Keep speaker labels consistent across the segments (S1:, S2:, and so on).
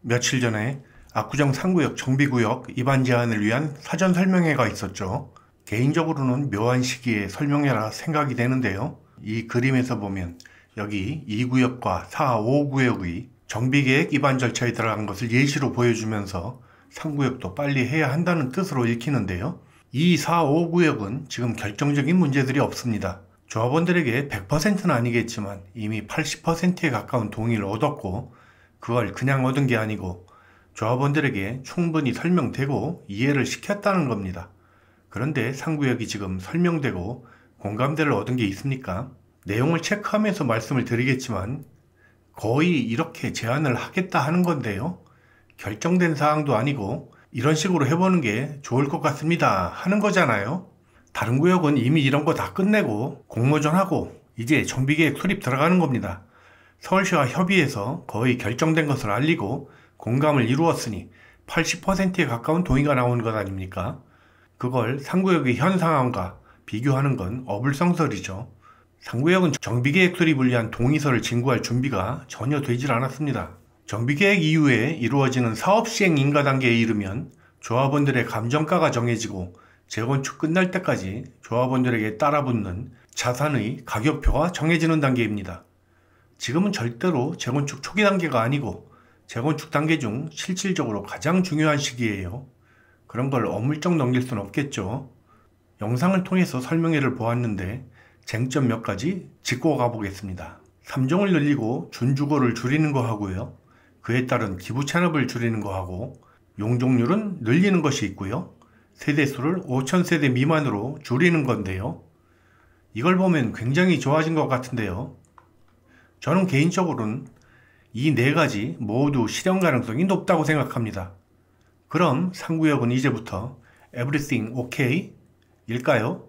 S1: 며칠 전에 압구정 상구역 정비구역 입안 제한을 위한 사전 설명회가 있었죠. 개인적으로는 묘한 시기에 설명회라 생각이 되는데요. 이 그림에서 보면 여기 2구역과 4, 5구역의 정비계획 입안 절차에 들어간 것을 예시로 보여주면서 상구역도 빨리 해야 한다는 뜻으로 읽히는데요. 이 4, 5구역은 지금 결정적인 문제들이 없습니다. 조합원들에게 100%는 아니겠지만 이미 80%에 가까운 동의를 얻었고, 그걸 그냥 얻은 게 아니고 조합원들에게 충분히 설명되고 이해를 시켰다는 겁니다. 그런데 상구역이 지금 설명되고 공감대를 얻은 게 있습니까? 내용을 체크하면서 말씀을 드리겠지만 거의 이렇게 제안을 하겠다 하는 건데요. 결정된 사항도 아니고 이런 식으로 해보는 게 좋을 것 같습니다 하는 거잖아요. 다른 구역은 이미 이런 거 다 끝내고 공모전하고 이제 정비계획 수립 들어가는 겁니다. 서울시와 협의해서 거의 결정된 것을 알리고 공감을 이루었으니 80%에 가까운 동의가 나오는 것 아닙니까? 그걸 상구역의 현 상황과 비교하는 건 어불성설이죠. 상구역은 정비계획 수립을 위한 동의서를 진구할 준비가 전혀 되질 않았습니다. 정비계획 이후에 이루어지는 사업 시행 인가 단계에 이르면 조합원들의 감정가가 정해지고 재건축 끝날 때까지 조합원들에게 따라붙는 자산의 가격표가 정해지는 단계입니다. 지금은 절대로 재건축 초기 단계가 아니고 재건축 단계 중 실질적으로 가장 중요한 시기예요. 그런 걸 어물쩍 넘길 수는 없겠죠. 영상을 통해서 설명회를 보았는데 쟁점 몇 가지 짚고 가보겠습니다. 3종을 늘리고 준주거를 줄이는 거 하고요. 그에 따른 기부 찬업을 줄이는 거 하고, 용적률은 늘리는 것이 있고요. 세대수를 5,000세대 미만으로 줄이는 건데요. 이걸 보면 굉장히 좋아진 것 같은데요. 저는 개인적으로는 이 네 가지 모두 실현 가능성이 높다고 생각합니다. 그럼 상구역은 이제부터 everything okay? 일까요?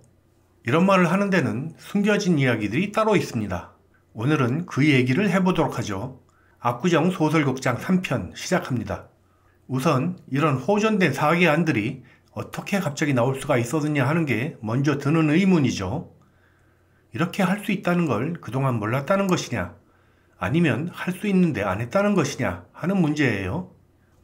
S1: 이런 말을 하는 데는 숨겨진 이야기들이 따로 있습니다. 오늘은 그 얘기를 해보도록 하죠. 압구정 소설극장 3편 시작합니다. 우선 이런 호전된 사학의 안들이 어떻게 갑자기 나올 수가 있었느냐 하는 게 먼저 드는 의문이죠. 이렇게 할 수 있다는 걸 그동안 몰랐다는 것이냐, 아니면 할 수 있는데 안 했다는 것이냐 하는 문제예요.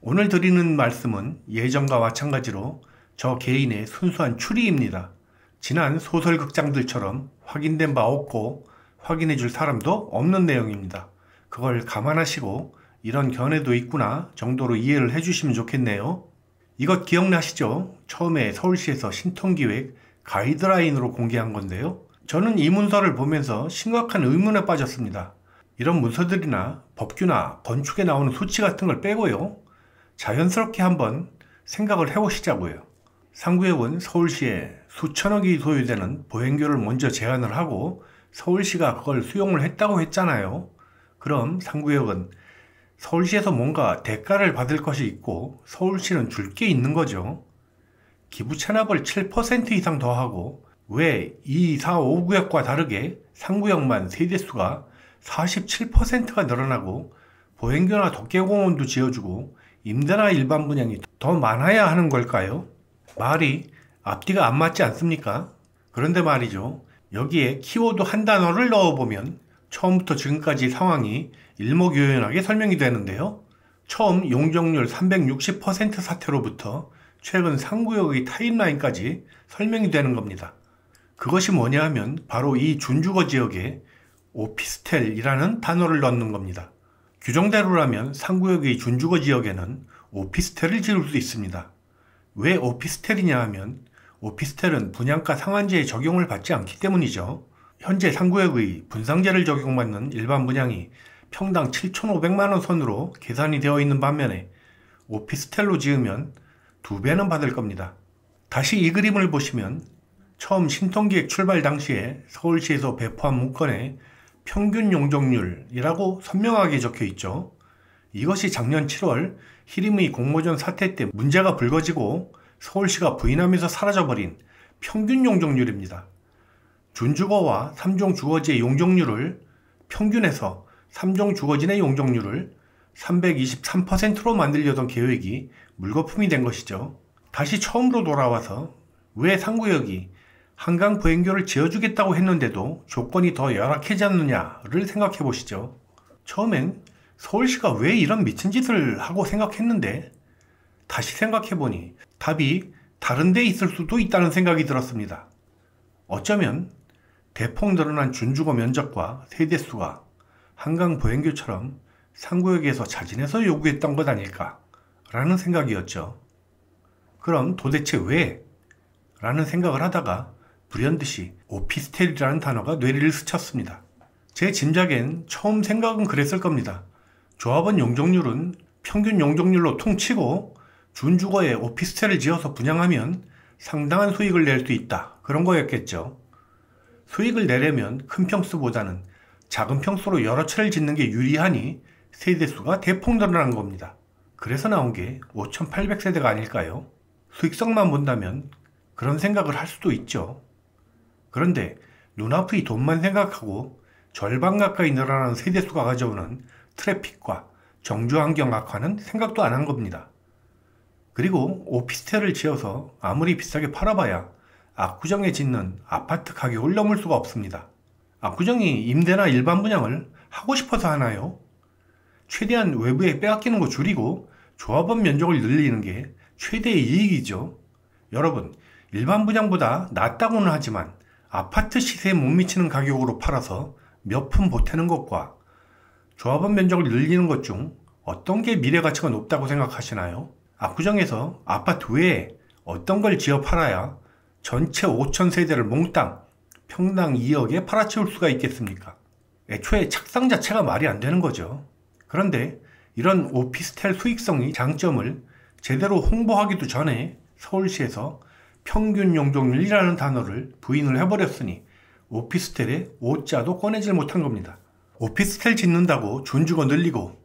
S1: 오늘 드리는 말씀은 예전과 마찬가지로 저 개인의 순수한 추리입니다. 지난 소설극장들처럼 확인된 바 없고 확인해 줄 사람도 없는 내용입니다. 그걸 감안하시고 이런 견해도 있구나 정도로 이해를 해주시면 좋겠네요. 이것 기억나시죠? 처음에 서울시에서 신통기획 가이드라인으로 공개한 건데요. 저는 이 문서를 보면서 심각한 의문에 빠졌습니다. 이런 문서들이나 법규나 건축에 나오는 수치 같은 걸 빼고요. 자연스럽게 한번 생각을 해보시자고요. 상구역은 서울시에 수천억이 소요되는 보행교를 먼저 제안을 하고 서울시가 그걸 수용을 했다고 했잖아요. 그럼 상구역은 서울시에서 뭔가 대가를 받을 것이 있고 서울시는 줄 게 있는 거죠. 기부 찬압을 7% 이상 더하고 왜 2, 4, 5구역과 다르게 상구역만 세대수가 47%가 늘어나고 보행교나 덕계공원도 지어주고 임대나 일반 분양이 더 많아야 하는 걸까요? 말이 앞뒤가 안 맞지 않습니까? 그런데 말이죠. 여기에 키워드 한 단어를 넣어보면 처음부터 지금까지 상황이 일목요연하게 설명이 되는데요. 처음 용적률 360% 사태로부터 최근 상구역의 타임라인까지 설명이 되는 겁니다. 그것이 뭐냐 하면 바로 이 준주거 지역에 오피스텔이라는 단어를 넣는 겁니다. 규정대로라면 상구역의 준주거 지역에는 오피스텔을 지을 수 있습니다. 왜 오피스텔이냐 하면 오피스텔은 분양가 상한제에 적용을 받지 않기 때문이죠. 현재 상구역의 분상제를 적용받는 일반 분양이 평당 7,500만원 선으로 계산이 되어 있는 반면에 오피스텔로 지으면 2배는 받을 겁니다. 다시 이 그림을 보시면 처음 신통기획 출발 당시에 서울시에서 배포한 문건에 평균 용적률이라고 선명하게 적혀 있죠. 이것이 작년 7월 히림의 공모전 사태 때 문제가 불거지고 서울시가 부인하면서 사라져버린 평균 용적률입니다. 준주거와 3종 주거지의 용적률을 평균해서 3종 주거지의 용적률을 323%로 만들려던 계획이 물거품이 된 것이죠. 다시 처음으로 돌아와서 왜 상구역이 한강 보행교를 지어주겠다고 했는데도 조건이 더 열악해졌느냐를 생각해 보시죠. 처음엔 서울시가 왜 이런 미친 짓을 하고 생각했는데 다시 생각해보니 답이 다른 데 있을 수도 있다는 생각이 들었습니다. 어쩌면 대폭 늘어난 준주거 면적과 세대수가 한강 보행교처럼 상구역에서 자진해서 요구했던 것 아닐까 라는 생각이었죠. 그럼 도대체 왜? 라는 생각을 하다가 불현듯이 오피스텔이라는 단어가 뇌리를 스쳤습니다. 제 짐작엔 처음 생각은 그랬을 겁니다. 조합원 용적률은 평균 용적률로 퉁치고 준주거에 오피스텔을 지어서 분양하면 상당한 수익을 낼 수 있다. 그런 거였겠죠. 수익을 내려면 큰 평수보다는 작은 평수로 여러 채를 짓는 게 유리하니 세대수가 대폭 늘어난 겁니다. 그래서 나온 게 5,800세대가 아닐까요? 수익성만 본다면 그런 생각을 할 수도 있죠. 그런데 눈앞의 돈만 생각하고 절반 가까이 늘어나는 세대수가 가져오는 트래픽과 정주환경 악화는 생각도 안 한 겁니다. 그리고 오피스텔을 지어서 아무리 비싸게 팔아봐야 압구정에 짓는 아파트 가격을 넘을 수가 없습니다. 압구정이 임대나 일반 분양을 하고 싶어서 하나요? 최대한 외부에 빼앗기는 거 줄이고 조합원 면적을 늘리는 게 최대의 이익이죠. 여러분, 일반 분양보다 낫다고는 하지만 아파트 시세에 못 미치는 가격으로 팔아서 몇 푼 보태는 것과 조합원 면적을 늘리는 것 중 어떤 게 미래 가치가 높다고 생각하시나요? 압구정에서 아파트 외에 어떤 걸 지어 팔아야 전체 5,000세대를 몽땅 평당 2억에 팔아치울 수가 있겠습니까? 애초에 착상 자체가 말이 안 되는 거죠. 그런데 이런 오피스텔 수익성의 장점을 제대로 홍보하기도 전에 서울시에서 평균 용적률이라는 단어를 부인을 해버렸으니 오피스텔의 오자도 꺼내질 못한 겁니다. 오피스텔 짓는다고 준주거 늘리고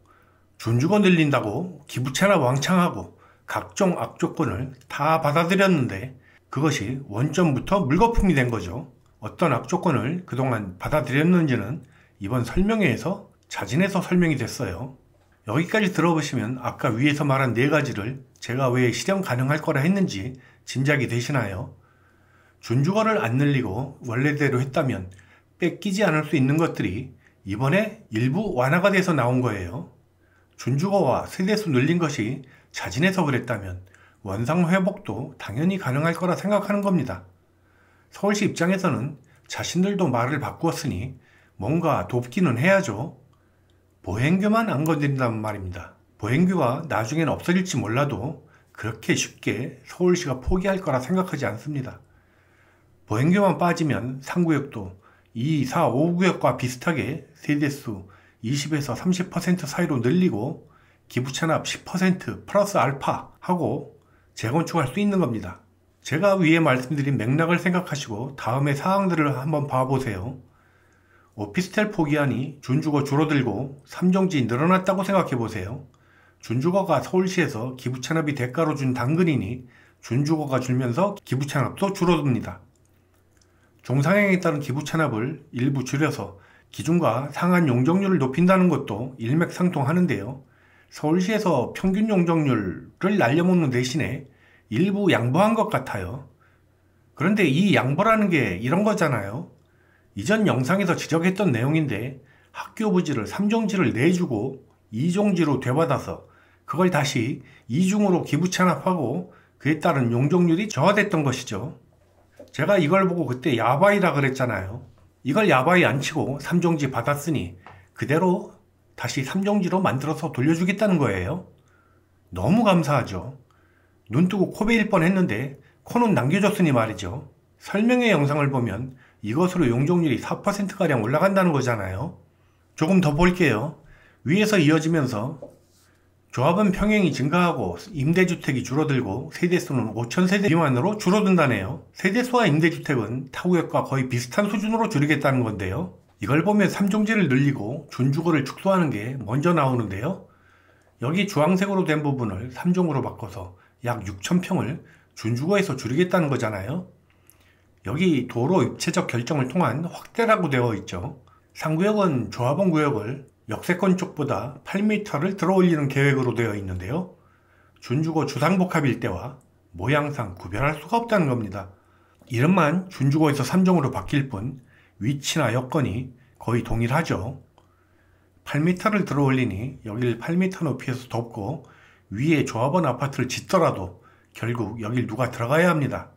S1: 준주거 늘린다고 기부채나 왕창하고 각종 악조건을 다 받아들였는데 그것이 원점부터 물거품이 된 거죠. 어떤 악조건을 그동안 받아들였는지는 이번 설명회에서 자진해서 설명이 됐어요. 여기까지 들어보시면 아까 위에서 말한 네 가지를 제가 왜 실현 가능할 거라 했는지 짐작이 되시나요? 준주거를 안 늘리고 원래대로 했다면 뺏기지 않을 수 있는 것들이 이번에 일부 완화가 돼서 나온 거예요. 준주거와 세대수 늘린 것이 자진해서 그랬다면 원상 회복도 당연히 가능할 거라 생각하는 겁니다. 서울시 입장에서는 자신들도 말을 바꾸었으니 뭔가 돕기는 해야죠. 보행교만 안 건드린다는 말입니다. 보행교가 나중엔 없어질지 몰라도 그렇게 쉽게 서울시가 포기할 거라 생각하지 않습니다. 보행교만 빠지면 상구역도 2, 4, 5구역과 비슷하게 세대수 20에서 30% 사이로 늘리고 기부채납 10% 플러스 알파 하고 재건축할 수 있는 겁니다. 제가 위에 말씀드린 맥락을 생각하시고 다음의 사항들을 한번 봐보세요. 오피스텔 포기하니 준주거 줄어들고 3종지 늘어났다고 생각해보세요. 준주거가 서울시에서 기부채납이 대가로 준 당근이니 준주거가 줄면서 기부채납도 줄어듭니다. 종상향에 따른 기부채납을 일부 줄여서 기준과 상한 용적률을 높인다는 것도 일맥상통하는데요. 서울시에서 평균 용적률을 날려먹는 대신에 일부 양보한 것 같아요. 그런데 이 양보라는 게 이런 거잖아요. 이전 영상에서 지적했던 내용인데 학교 부지를 3종지를 내주고 2종지로 되받아서 그걸 다시 2중으로 기부채납하고 그에 따른 용적률이 저하됐던 것이죠. 제가 이걸 보고 그때 야바이라 그랬잖아요. 이걸 야바이 안 치고 3종지 받았으니 그대로 다시 3종지로 만들어서 돌려주겠다는 거예요. 너무 감사하죠. 눈 뜨고 코 베일 뻔했는데 코는 남겨줬으니 말이죠. 설명회 영상을 보면 이것으로 용적률이 4%가량 올라간다는 거잖아요. 조금 더 볼게요. 위에서 이어지면서 조합원 평형이 증가하고 임대주택이 줄어들고 세대수는 5,000세대 미만으로 줄어든다네요. 세대수와 임대주택은 타구역과 거의 비슷한 수준으로 줄이겠다는 건데요. 이걸 보면 3종지를 늘리고 준주거를 축소하는 게 먼저 나오는데요. 여기 주황색으로 된 부분을 3종으로 바꿔서 약 6,000평을 준주거에서 줄이겠다는 거잖아요. 여기 도로 입체적 결정을 통한 확대라고 되어 있죠. 상구역은 조합원 구역을 역세권 쪽보다 8m를 들어 올리는 계획으로 되어 있는데요. 준주거 주상복합 일대와 모양상 구별할 수가 없다는 겁니다. 이름만 준주거에서 3종으로 바뀔 뿐 위치나 여건이 거의 동일하죠. 8m를 들어 올리니 여길 8m 높이에서 덮고 위에 조합원 아파트를 짓더라도 결국 여길 누가 들어가야 합니다.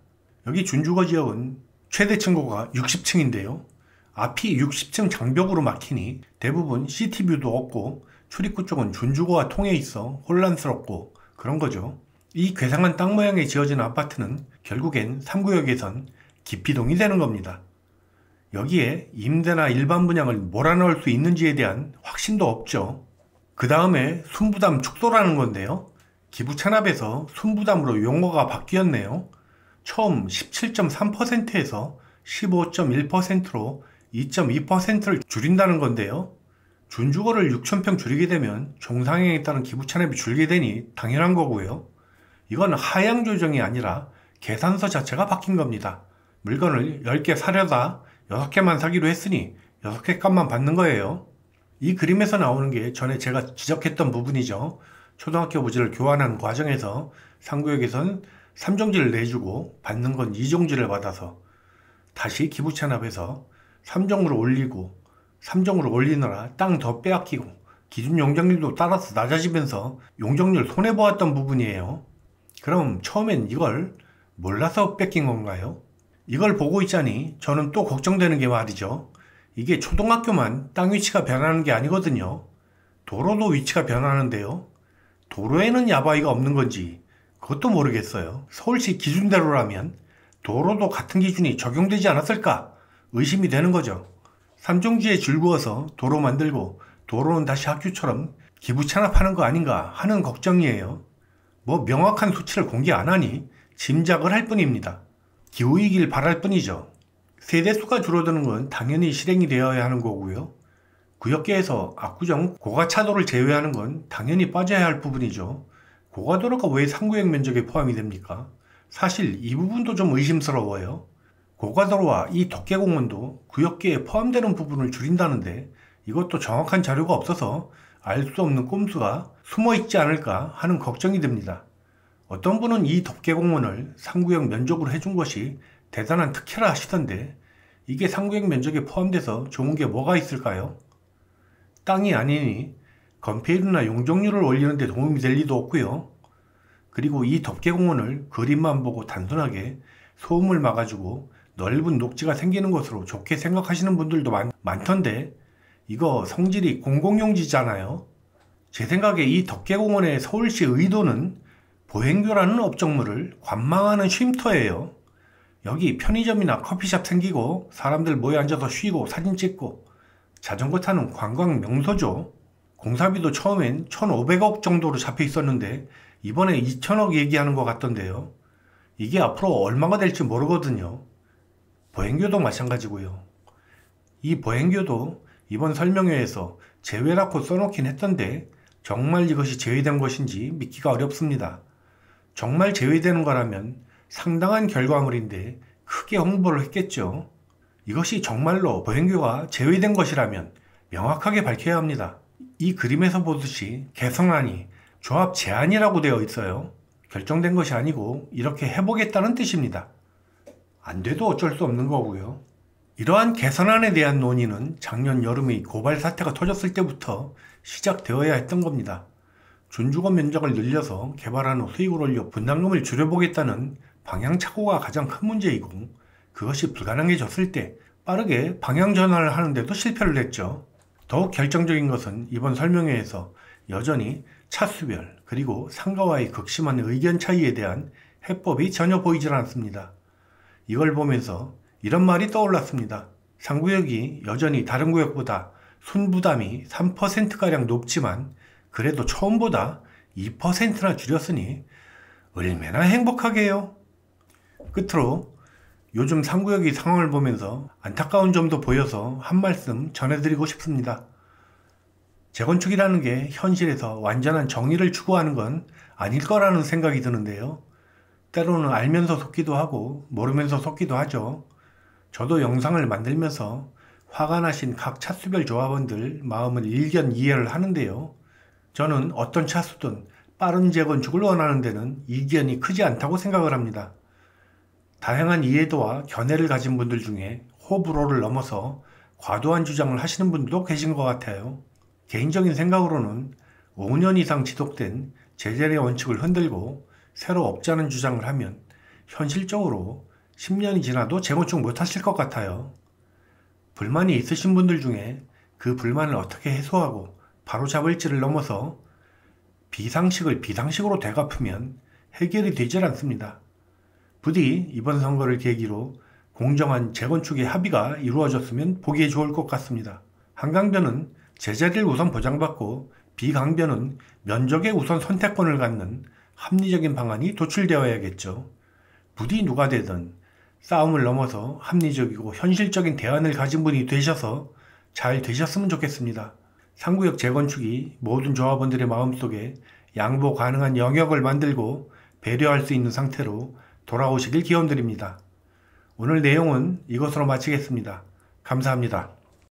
S1: 여기 준주거 지역은 최대 층고가 60층인데요. 앞이 60층 장벽으로 막히니 대부분 시티뷰도 없고 출입구 쪽은 준주거와 통해 있어 혼란스럽고 그런 거죠. 이 괴상한 땅 모양에 지어진 아파트는 결국엔 3구역에선 기피동이 되는 겁니다. 여기에 임대나 일반 분양을 몰아넣을 수 있는지에 대한 확신도 없죠. 그 다음에 순부담 축소라는 건데요. 기부 찬압에서 순부담으로 용어가 바뀌었네요. 처음 17.3%에서 15.1%로 2.2%를 줄인다는 건데요. 준주거를 6,000평 줄이게 되면 종상향에 따른 기부 찬압이 줄게 되니 당연한 거고요. 이건 하향 조정이 아니라 계산서 자체가 바뀐 겁니다. 물건을 10개 사려다 6개만 사기로 했으니 6개 값만 받는 거예요. 이 그림에서 나오는 게 전에 제가 지적했던 부분이죠. 초등학교 부지를 교환하는 과정에서 상구역에선 3종지를 내주고 받는 건 2종지를 받아서 다시 기부 찬압해서 3종으로 올리고 3종으로 올리느라 땅 더 빼앗기고 기준 용적률도 따라서 낮아지면서 용적률 손해보았던 부분이에요. 그럼 처음엔 이걸 몰라서 뺏긴 건가요? 이걸 보고 있자니 저는 또 걱정되는 게 말이죠. 이게 초등학교만 땅 위치가 변하는 게 아니거든요. 도로도 위치가 변하는데요. 도로에는 야바이가 없는 건지 그것도 모르겠어요. 서울시 기준대로라면 도로도 같은 기준이 적용되지 않았을까 의심이 되는 거죠. 삼종지에 줄 그어서 도로 만들고 도로는 다시 학교처럼 기부 찬압하는 거 아닌가 하는 걱정이에요. 뭐 명확한 수치를 공개 안 하니 짐작을 할 뿐입니다. 기후이길 바랄 뿐이죠. 세대수가 줄어드는 건 당연히 실행이 되어야 하는 거고요. 구역계에서 압구정 고가차도를 제외하는 건 당연히 빠져야 할 부분이죠. 고가도로가 왜 상구역 면적에 포함이 됩니까? 사실 이 부분도 좀 의심스러워요. 고가도로와 이 덕계공원도 구역계에 포함되는 부분을 줄인다는데 이것도 정확한 자료가 없어서 알 수 없는 꼼수가 숨어 있지 않을까 하는 걱정이 듭니다. 어떤 분은 이 덕계공원을 상구역 면적으로 해준 것이 대단한 특혜라 하시던데 이게 상구역 면적에 포함돼서 좋은 게 뭐가 있을까요? 땅이 아니니 건폐율이나 용적률을 올리는 데 도움이 될 리도 없고요. 그리고 이 덕계공원을 그림만 보고 단순하게 소음을 막아주고 넓은 녹지가 생기는 것으로 좋게 생각하시는 분들도 많던데 이거 성질이 공공용지잖아요. 제 생각에 이 덕계공원의 서울시 의도는 보행교라는 업종물을 관망하는 쉼터예요. 여기 편의점이나 커피숍 생기고 사람들 모여 앉아서 쉬고 사진 찍고 자전거 타는 관광 명소죠. 공사비도 처음엔 1,500억 정도로 잡혀 있었는데 이번에 2,000억 얘기하는 것 같던데요. 이게 앞으로 얼마가 될지 모르거든요. 보행교도 마찬가지고요. 이 보행교도 이번 설명회에서 제외라고 써놓긴 했던데 정말 이것이 제외된 것인지 믿기가 어렵습니다. 정말 제외되는 거라면 상당한 결과물인데 크게 홍보를 했겠죠. 이것이 정말로 보행교가 제외된 것이라면 명확하게 밝혀야 합니다. 이 그림에서 보듯이 개선안이 조합 제안이라고 되어 있어요. 결정된 것이 아니고 이렇게 해보겠다는 뜻입니다. 안 돼도 어쩔 수 없는 거고요. 이러한 개선안에 대한 논의는 작년 여름의 고발 사태가 터졌을 때부터 시작되어야 했던 겁니다. 준주거 면적을 늘려서 개발한 후 수익을 올려 분담금을 줄여보겠다는 방향착오가 가장 큰 문제이고 그것이 불가능해졌을 때 빠르게 방향 전환을 하는데도 실패를 했죠. 더욱 결정적인 것은 이번 설명회에서 여전히 차수별 그리고 상가와의 극심한 의견 차이에 대한 해법이 전혀 보이질 않습니다. 이걸 보면서 이런 말이 떠올랐습니다. 상구역이 여전히 다른 구역보다 순부담이 3%가량 높지만 그래도 처음보다 2%나 줄였으니 얼마나 행복하게요. 끝으로 요즘 상구역의 상황을 보면서 안타까운 점도 보여서 한 말씀 전해드리고 싶습니다. 재건축이라는 게 현실에서 완전한 정의를 추구하는 건 아닐 거라는 생각이 드는데요. 때로는 알면서 속기도 하고 모르면서 속기도 하죠. 저도 영상을 만들면서 화가 나신 각 차수별 조합원들 마음을 일견 이해를 하는데요. 저는 어떤 차수든 빠른 재건축을 원하는 데는 이견이 크지 않다고 생각을 합니다. 다양한 이해도와 견해를 가진 분들 중에 호불호를 넘어서 과도한 주장을 하시는 분들도 계신 것 같아요. 개인적인 생각으로는 5년 이상 지속된 제자리 원칙을 흔들고 새로 없자는 주장을 하면 현실적으로 10년이 지나도 재건축 못하실 것 같아요. 불만이 있으신 분들 중에 그 불만을 어떻게 해소하고 바로잡을지를 넘어서 비상식을 비상식으로 되갚으면 해결이 되질 않습니다. 부디 이번 선거를 계기로 공정한 재건축의 합의가 이루어졌으면 보기에 좋을 것 같습니다. 한강변은 제자리를 우선 보장받고 비강변은 면적의 우선 선택권을 갖는 합리적인 방안이 도출되어야겠죠. 부디 누가 되든 싸움을 넘어서 합리적이고 현실적인 대안을 가진 분이 되셔서 잘 되셨으면 좋겠습니다. 상구역 재건축이 모든 조합원들의 마음속에 양보 가능한 영역을 만들고 배려할 수 있는 상태로 돌아오시길 기원드립니다. 오늘 내용은 이것으로 마치겠습니다. 감사합니다.